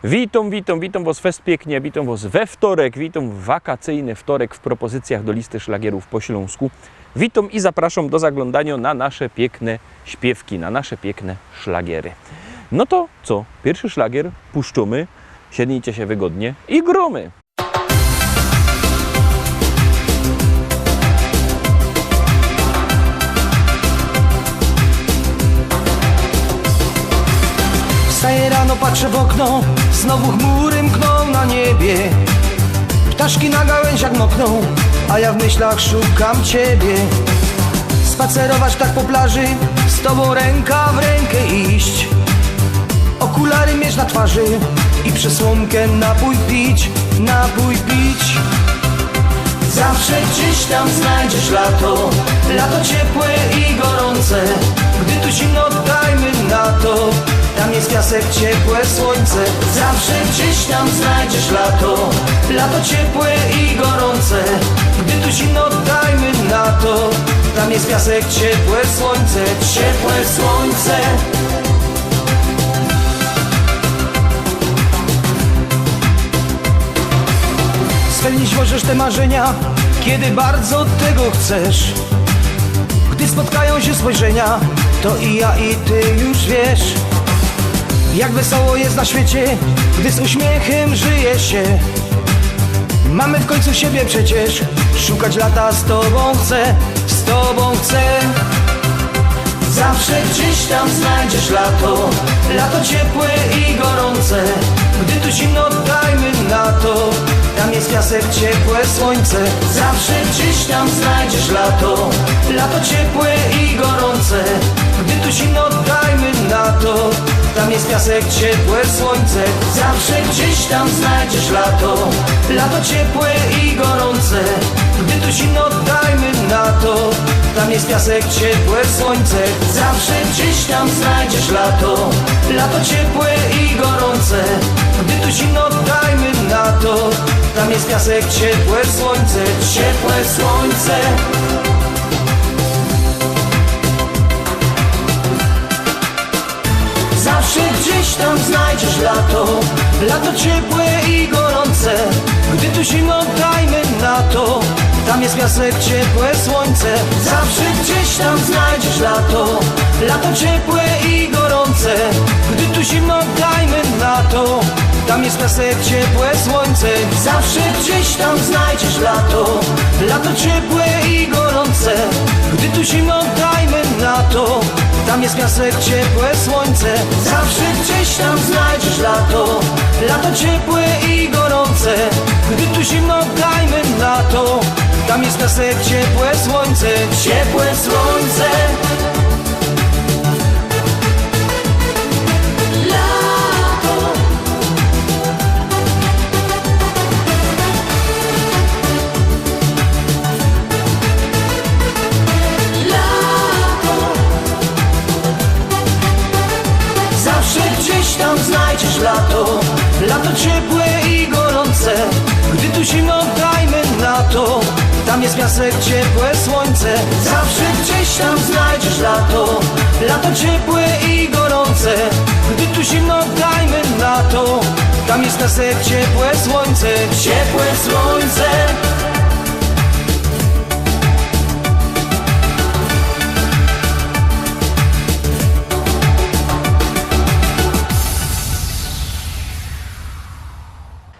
Witam was fest pięknie, witam was we wtorek, witam w wakacyjny wtorek w propozycjach do listy szlagierów po śląsku. Witam i zapraszam do zaglądania na nasze piękne śpiewki, na nasze piękne szlagiery. No to co? Pierwszy szlagier puszczamy, siednijcie się wygodnie i gromy. Wstaję rano, patrzę w okno, znowu chmury mkną na niebie. Ptaszki na gałęziach mokną, a ja w myślach szukam ciebie. Spacerować tak po plaży, z tobą ręka w rękę iść. Okulary mieć na twarzy i przez słomkę napój pić, napój pić. Zawsze gdzieś tam znajdziesz lato, lato ciepłe i gorące. Gdy tu zimno, dajmy na to, tam jest piasek, ciepłe słońce. Zawsze gdzieś tam znajdziesz lato, lato ciepłe i gorące. Gdy tu zimno, dajmy na to, tam jest piasek, ciepłe słońce, ciepłe słońce. Spełnić możesz te marzenia, kiedy bardzo tego chcesz. Gdy spotkają się spojrzenia, to i ja i ty już wiesz. Jak wesoło jest na świecie, gdy z uśmiechem żyje się. Mamy w końcu siebie przecież, szukać lata z tobą chcę, z tobą chcę. Zawsze gdzieś tam znajdziesz lato, lato ciepłe i gorące. Gdy tu zimno, dajmy na to, tam jest piasek, ciepłe słońce. Zawsze gdzieś tam znajdziesz lato, lato ciepłe i gorące. Gdy tu zimno, dajmy na to, tam jest piasek, ciepłe słońce. Zawsze gdzieś tam znajdziesz lato, lato ciepłe i gorące. Gdy tu zimno, dajmy na to, tam jest piasek, ciepłe słońce. Zawsze gdzieś tam znajdziesz lato, lato ciepłe i gorące. Gdy tu zimno, dajmy na to, tam jest piasek, ciepłe słońce, ciepłe słońce. Zawsze gdzieś tam znajdziesz lato, lato ciepłe i gorące. Gdy tu zimno, dajmy na to, tam jest piasek, ciepłe słońce. Zawsze gdzieś tam znajdziesz lato, lato ciepłe i gorące. Gdy tu zimno, dajmy na to, tam jest piasek, ciepłe słońce. Zawsze gdzieś tam znajdziesz lato, lato ciepłe i gorące. Gdy tu zimno, dajmy na to, tam jest piasek, ciepłe słońce. Zawsze gdzieś tam znajdziesz lato, lato ciepłe i gorące. Gdy tu zimno, dajmy na to, tam jest piasek, ciepłe słońce, ciepłe słońce. Tam znajdziesz lato, lato ciepłe i gorące. Gdy tu zimno, dajmy na to, tam jest piasek, ciepłe słońce. Zawsze gdzieś tam znajdziesz lato, lato ciepłe i gorące. Gdy tu zimno, dajmy na to, tam jest piasek, ciepłe słońce, ciepłe słońce.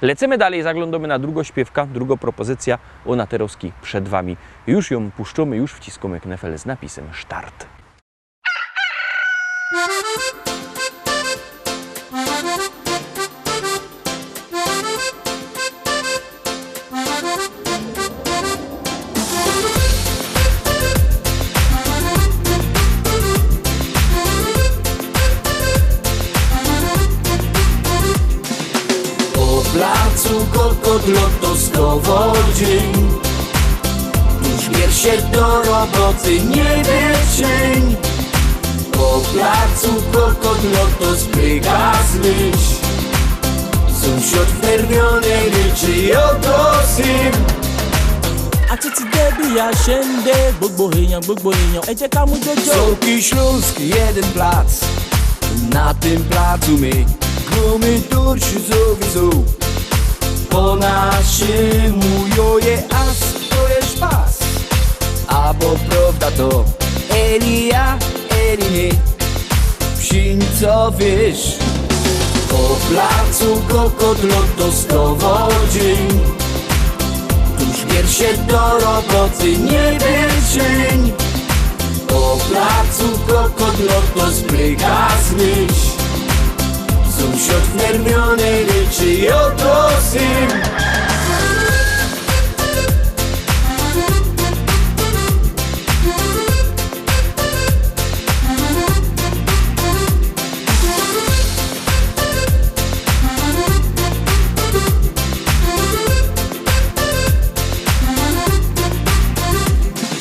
Lecimy dalej, zaglądamy na drugą śpiewka, druga propozycja, ona teroski przed wami. Już ją puszczamy, już wciskamy knefel z napisem start. Placu Kolkotlotoskowo dzień, już bierz się do roboty, nie bierz cień. Po placu Kolkotlotos biega zmyś, sąsiad werwiony ryczy oto syn. A títí débi àṣẹ́ndé gbogbo èèyàn ẹ jẹ́ ká mú jọjọ́. Sołki Śląski, jeden plac, na tym placu my Pomidorci sowieso po naszemu joje as to jest pas. A bo prawda to Elia, Eli psienica wiesz. Po placu kokot lotoskowo dzień. Tuż wiersze do roboty nie cień. Po placu kokot lotos pryga zmyś. Sąsiad w nerwionej ryczy i oto syn.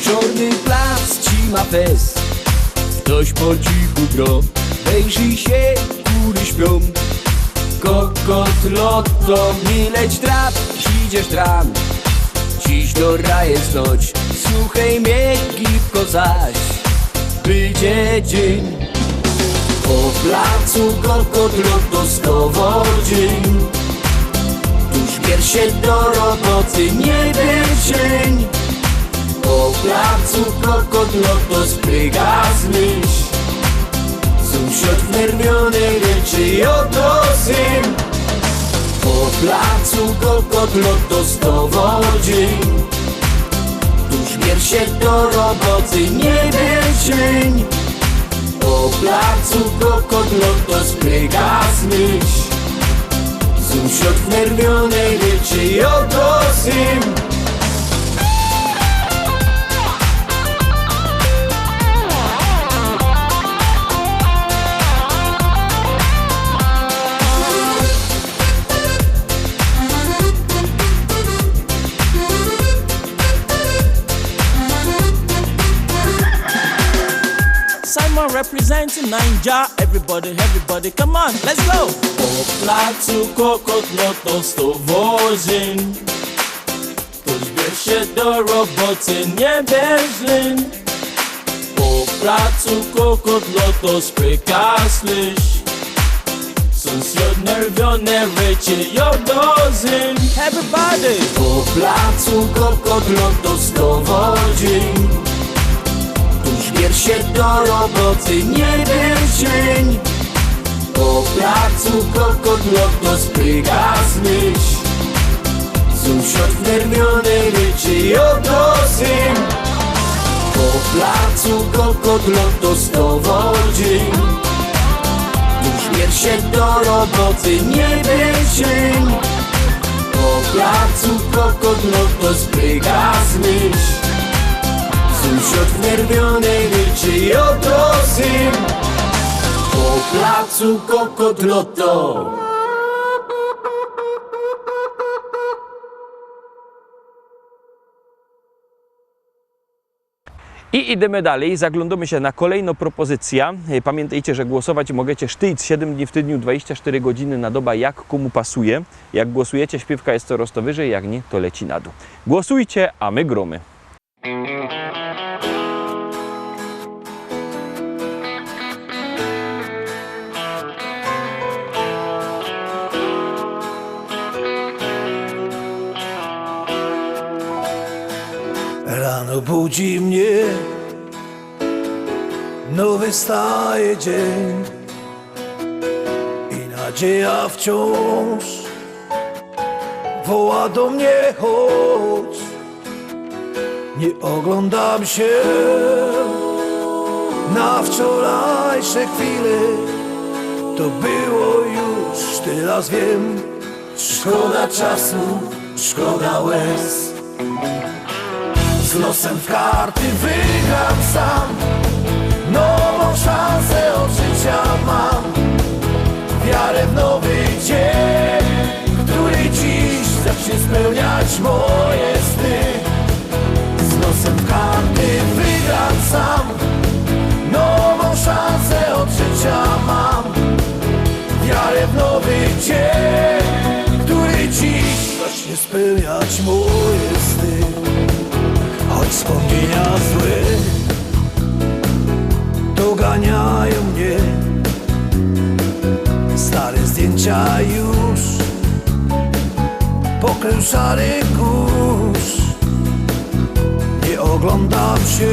Czarny plac ci ma fest. Ktoś po cichu gro. Wejrzyj się, kury śpią. Kokot lotto, mileć trap, idziesz tram. Dziś do raje snoć, słuchaj mnie gipko zaś. Będzie dzień. Po placu kokot lotoskowo dzień. Tuż wiersze do roboty nie cień. Po placu kokot lotos pryga zmyś. Sąsiad w nerwionej ryczy i oto syn. Po placu kokot lotoskowo dzień. Tuż wiersze do roboty nie cień. Po placu kokot lotos pryga zmyś. Sąsiad w nerwionej ryczy i oto syn. Simon representing Naija. Everybody, come on, let's go. Po placu kokot lotoskowo dzień. Tuż wiersze do roboty nie cień. Po placu kokot lotos pryga slysz. Sąsiad nerwione ryczy i oto syn. Everybody. Po placu kokot lotoskowo dzień. Tuż wiersze do roboty nie cień. Po placu kokot lotos pryga zmyś. Sąsiad w nerwionej ryczy i oto syn. Po placu kokot lotoskowo dzień. Tuż wiersze do roboty nie cień. Po placu kokot lotos pryga zmyś. Sąsiad w nerwionej ryczy i oto syn. Po placu kokot lotto. I idziemy dalej, zaglądamy się na kolejną propozycję. Pamiętajcie, że głosować możecie sztyc 7 dni w tygodniu, 24 godziny na dobę, jak komu pasuje. Jak głosujecie, śpiewka jest coraz to wyżej, jak nie, to leci na dół. Głosujcie, a my gromy. Rano budzi mnie nowy staje dzień i nadzieja wciąż woła do mnie chodź. Nie oglądam się na wczorajsze chwile, to było już, teraz wiem. Szkoda czasu, szkoda łez. Z losem w karty wygram sam. Nową szansę od życia mam. Wiarę w nowy dzień, który dziś zacznie spełniać moje sny. Z losem w karty wygram sam. Nową szansę od życia mam. Wiarę w nowy dzień, który dziś zacznie spełniać moje sny. Choć wspomnienia złe doganiają mnie, stare zdjęcia życia już pokręcany kurz. Nie oglądam się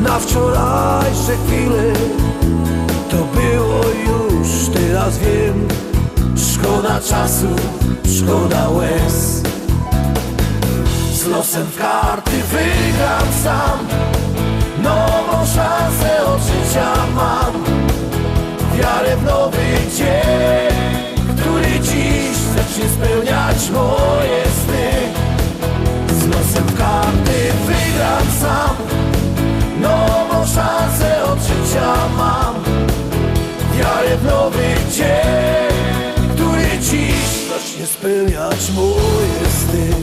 na wczorajsze chwile. To było już, teraz wiem. Szkoda czasu, szkoda łez. Z losem w karty wygram sam. Nową szansę od życia mam. Wiarę w nowy dzień, który dziś zacznie spełniać moje sny. Z losem w karty wygram sam. Nową szansę od życia mam. Wiarę w nowy dzień, który dziś zacznie spełniać moje sny.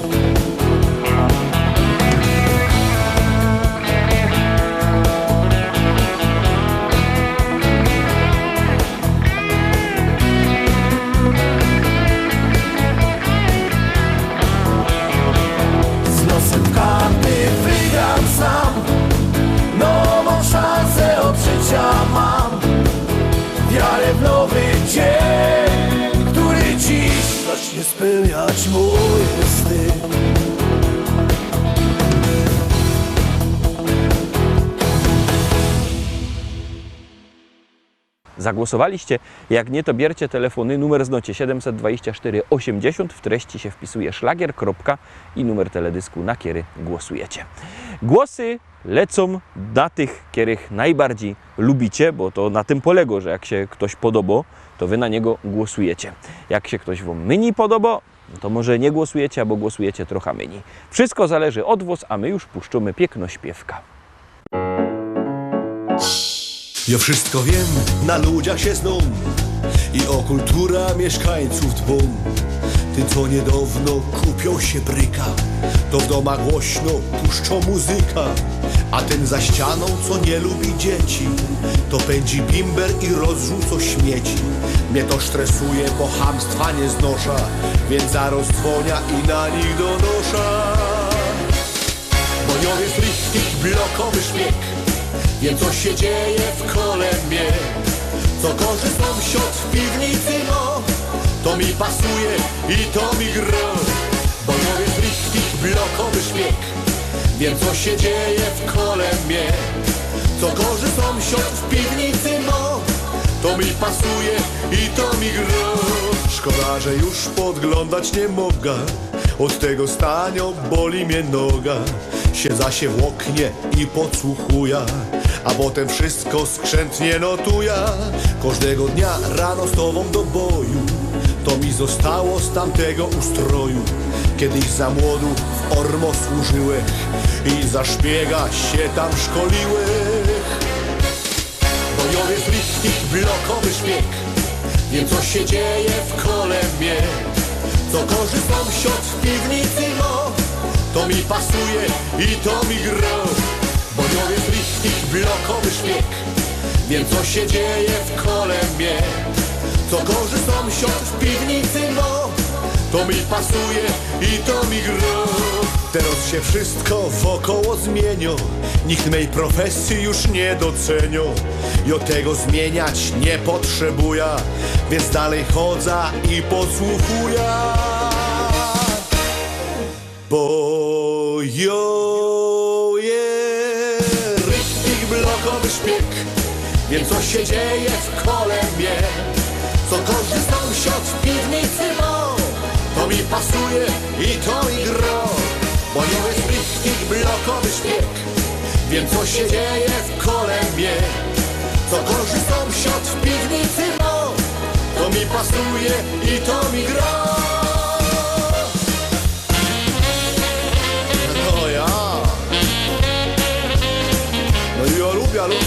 Z losem w karty wygram sam. Nową szansę od życia mam. Wiarę w nowy dzień, który dziś zacznie spełniać moje sny. Zagłosowaliście? Jak nie, to bierzcie telefony, numer znocie 724 80, w treści się wpisuje szlagier, kropka i numer teledysku, na kiery głosujecie. Głosy lecą na tych, których najbardziej lubicie, bo to na tym polega, że jak się ktoś podoba, to wy na niego głosujecie. Jak się ktoś wam mniej podoba, to może nie głosujecie, albo głosujecie trochę mniej. Wszystko zależy od was, a my już puszczamy piękno śpiewka. Ja wszystko wiem, na ludziach się znam i o kultura mieszkańców dbam. Ty co niedawno kupią się bryka, to w domach głośno puszczą muzyka. A ten za ścianą, co nie lubi dzieci, to pędzi bimber i rozrzuca śmieci. Mnie to stresuje, bo chamstwa nie znosza, więc zaraz dzwonia i na nich donosza. Bo nią jest richtig blokowy szpieg. Wiem, co się dzieje w kole mnie. Co gorzy sąsiad w piwnicy, no to mi pasuje i to mi gra. Bo ja jest richtig blokowy szpieg. Wiem, co się dzieje w kole mnie. Co gorzy sąsiad w piwnicy, no to mi pasuje i to mi gra. Szkoda, że już podglądać nie mogę. Od tego stania boli mnie noga. Siedza się w oknie i podsłuchuję, a potem wszystko skrzętnie notuję. Każdego dnia rano z tobą do boju, to mi zostało z tamtego ustroju. Kiedyś za młodu w Ormo służyłech i za szpiega się tam szkoliłech. Bo ja jest richtig blokowy szpieg. Wiem, co się dzieje w kole mnie. Co gorzy sąsiad w piwnicy, no to mi pasuje i to mi gra. Bo ja jest richtig blokowy szpieg. Wiem, co się dzieje w kole mnie. Co gorzy sąsiad w piwnicy, no to mi pasuje i to mi gra. Teraz się wszystko wokoło zmienia. Nikt mej profesji już nie docenia. Ja tego zmieniać nie potrzebuję, więc dalej chodzę i podsłuchuję. Bo jo jest richtig blokowy szpieg. Wiem, co się dzieje w kole mnie. Co gorzy sąsiad w piwnicy, no to mi pasuje i to mi gra. Bo ja jest richtig blokowy szpieg. Wiem, co się dzieje w kole mnie. Co gorzy sąsiad w piwnicy, no to mi pasuje i to mi gra. No ja. No ja lubię.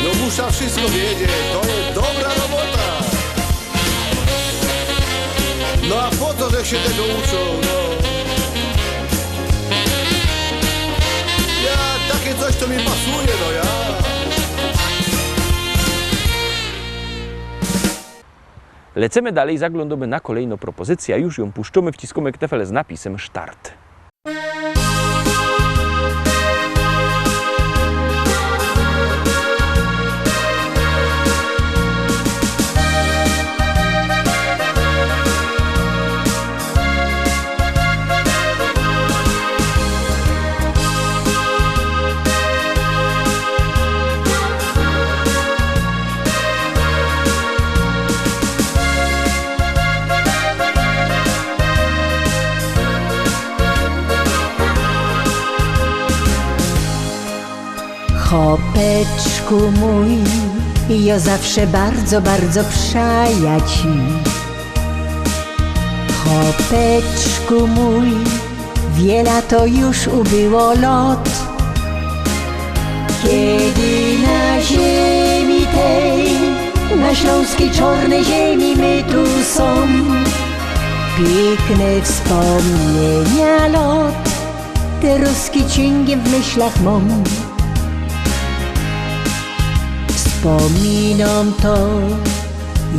No muszę wszystko wiedzieć, to jest dobra robota. No a po co, że się tego uczą, no? Ja, takie coś to mi pasuje, no ja. Lecimy dalej, zaglądamy na kolejną propozycję, a już ją puszczamy, wciskamy ktefel z napisem Start. Chłopeczku mój, ja zawsze bardzo, bardzo przaja ci. Chłopeczku mój, wiele to już ubyło lot, kiedy na ziemi tej, na śląskiej czarnej ziemi my tu są. Piękne wspomnienia lot, te ruski ciągiem w myślach mam. Wspominam to,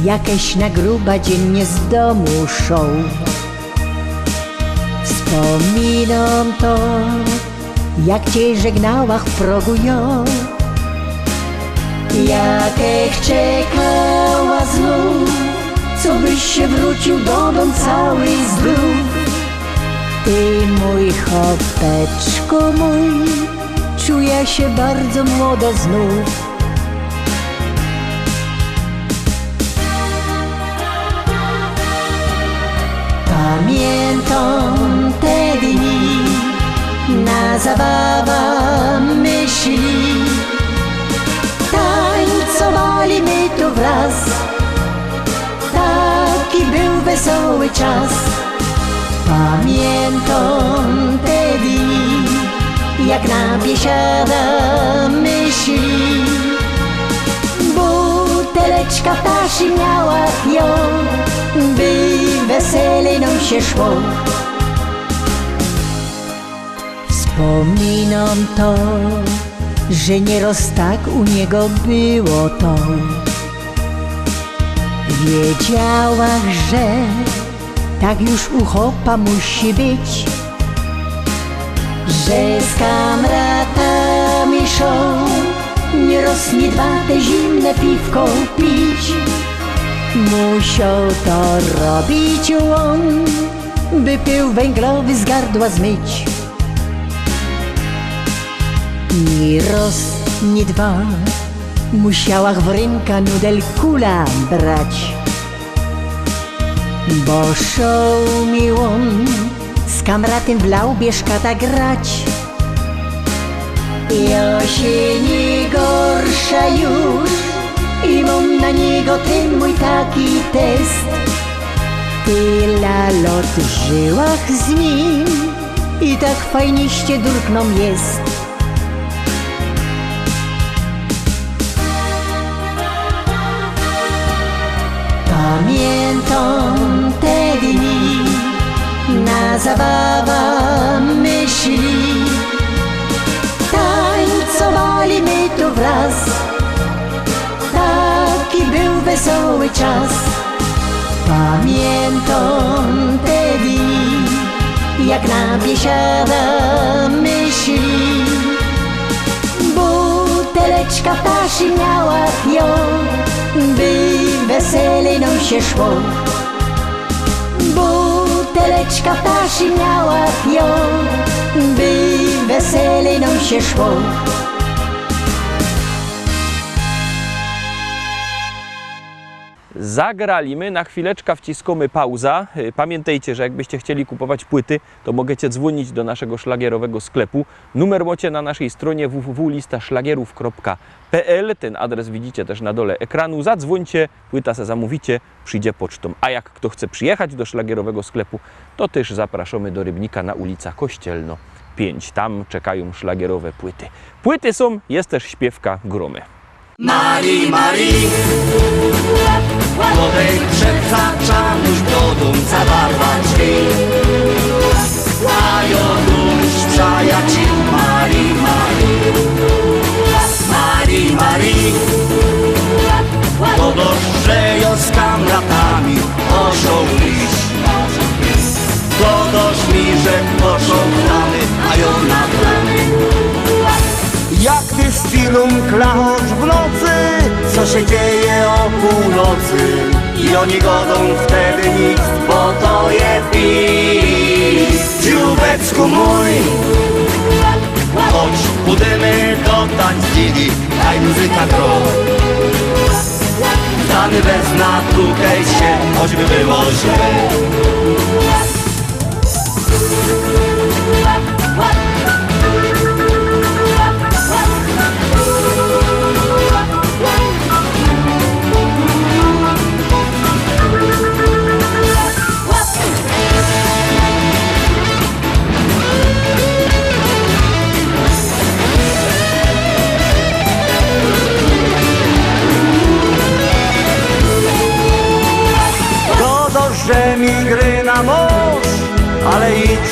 jakieś na gruba dziennie z domu szą. Wspominam to, jak cię żegnałach w progu ją. Jakech czekała znów, co byś się wrócił do domu cały zdrów. Ty mój chłopeczku mój, czuję się bardzo młodo znów. Pamiętam te dni, na zabawa myśli, tańcowali my tu wraz, taki był wesoły czas. Pamiętam te dni, jak na biesiada myśli, buteleczka ptasi miała ją, by wesele nam się szło. Wspominam to, że nieraz tak u niego było to. Wiedziałach, że tak już u chłopa musi być, że z kamratami szą, nieraz nie dwa te zimne piwko pić. Musiał to robić on, by pył węglowy z gardła zmyć. Ni raz, ni dwa, musiałach w ręka nudel kula brać, bo szał mi on z kamratem w laubieżkata grać. Ja się nie gorsza już i mam na niego ten mój taki test. Tyle lot żyłach z nim i tak fajniście durkną jest. Pamiętam te dni, na zabawa myśli, tańcowali my tu wraz, taki był wesoły czas. Pamiętam te dni, jak na biesiada myśli, buteleczka ptasi miała ją, by wesele nam się szło. Buteleczka ptasi miała ją, by wesele nam się szło. Zagralimy, na chwileczkę wciskamy pauza. Pamiętajcie, że jakbyście chcieli kupować płyty, to możecie dzwonić do naszego szlagierowego sklepu. Numer macie na naszej stronie www.listaszlagierów.pl. Ten adres widzicie też na dole ekranu. Zadzwońcie, płyta se zamówicie, przyjdzie pocztą. A jak kto chce przyjechać do szlagierowego sklepu, to też zapraszamy do Rybnika na ulica Kościelno 5. Tam czekają szlagierowe płyty. Płyty są, jest też śpiewka Gromy. Marii, Marii, młodej przepraszam już do domca barwa drzwi. A jo już przyjaciół Marii, Marii, Marii, Marii, podoższe jo z kamratami poszą iść. Podoż mi, że poszą plany, a jo na plany. Jak ty z filmem klachasz w nocy, co się dzieje o północy? I oni godą wtedy nic, bo to je pis. Dziubecku mój, chodź, pójdziemy do tańcili, daj muzyka gro. Dany bez natukaj się, choćby było źle.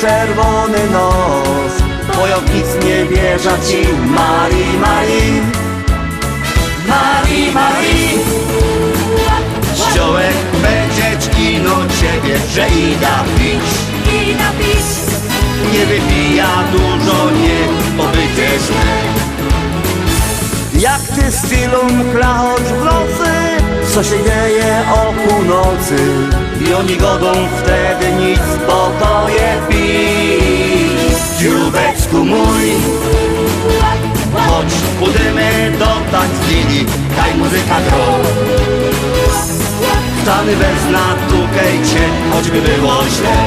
czerwony nos. Wojownic nie wierza ci, Marii, Marii, Marii, Marii. Ściołek będzie kino ciebie, że ida pić, nie wypija dużo, nie pobycie źle. Jak ty z Filum klachosz w nocy, co się dzieje o północy? I oni godą wtedy nic, bo to je pić. Dziubeczku mój, chodź pójdziemy do tańclini, daj muzyka gro. Stany bez natukejcie, choćby było źle.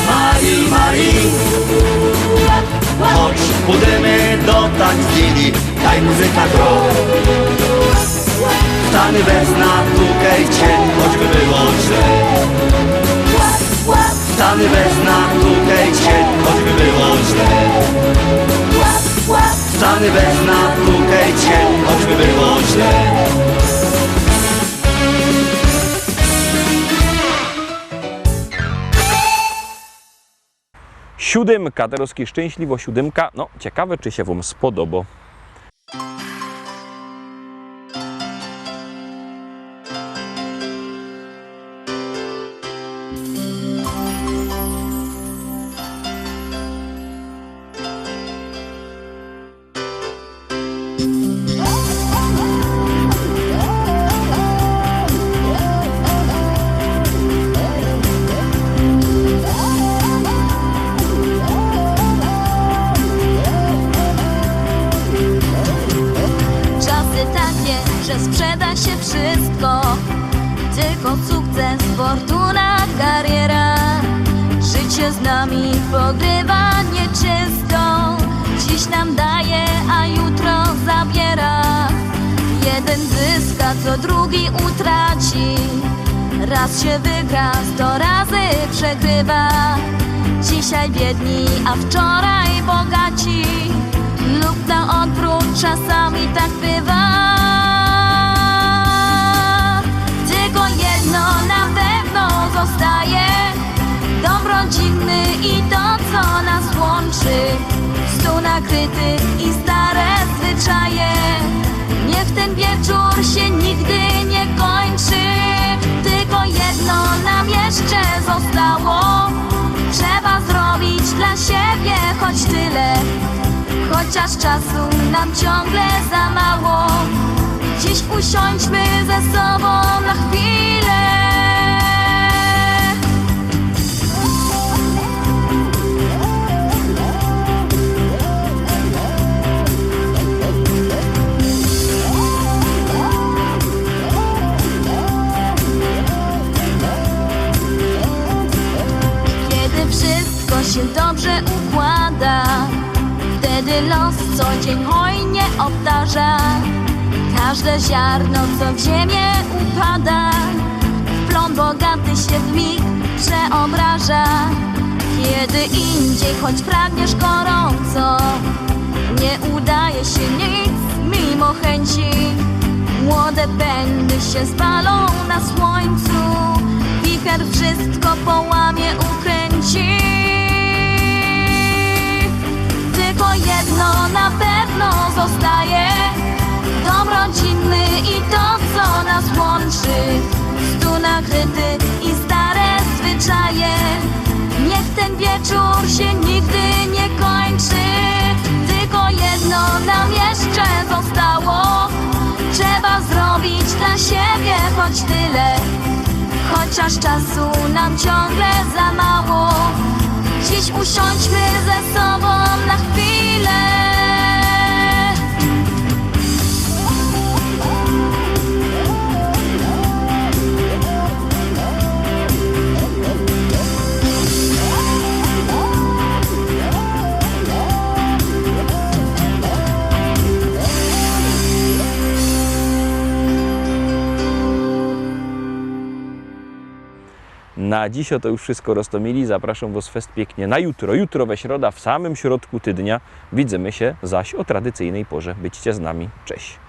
Marii, Marii, chodź pójdziemy do tańclini, daj muzyka gro. Stany bez natukejcie, choćby było źle. Stany bez natukejcie, choćby było źle. Stany bez natukejcie, choćby było źle. Siódemka, teraz szczęśliwo siódemka. No, ciekawe, czy się wam spodoba. Czasy takie, że sprzeda się wszystko, tylko sukces, fortuna, kariera. Życie z nami pogrywa nieczysto, dziś nam daje, a jutro zabiera. Jeden zyska, co drugi utraci, raz się wygra, 100 razy przegrywa. Dzisiaj biedni, a wczoraj bogaci, lub na odwrót, czasami tak bywa. Tylko jedno na pewno zostaje, dom rodzinny i to, co nas łączy. Stół nakryty i stare zwyczaje, niech ten wieczór się nigdy nie kończy. Tylko jedno nam jeszcze zostało, trzeba zrobić dla siebie choć tyle. Chociaż czasu nam ciągle za mało, dziś usiądźmy ze sobą na chwilę. Kiedy wszystko się dobrze układa, wtedy los co dzień hojnie obdarza. Każde ziarno, co w ziemię upada, w plon bogaty się w mig przeobraża. Kiedy indziej, choć pragniesz gorąco, nie udaje się nic mimo chęci. Młode pędy się spalą na słońcu, wicher wszystko połamie, ukręci. Tylko jedno na pewno zostaje, dom rodzinny i to, co nas łączy. Stół nakryty i stare zwyczaje, niech ten wieczór się nigdy nie kończy. Tylko jedno nam jeszcze zostało, trzeba zrobić dla siebie choć tyle. Chociaż czasu nam ciągle za mało, dziś usiądźmy ze sobą na chwilę. Na dziś to już wszystko, Rostomili. Zapraszam Was fest pięknie na jutro. Jutro we środa, w samym środku tygodnia. Widzimy się zaś o tradycyjnej porze. Byćcie z nami. Cześć.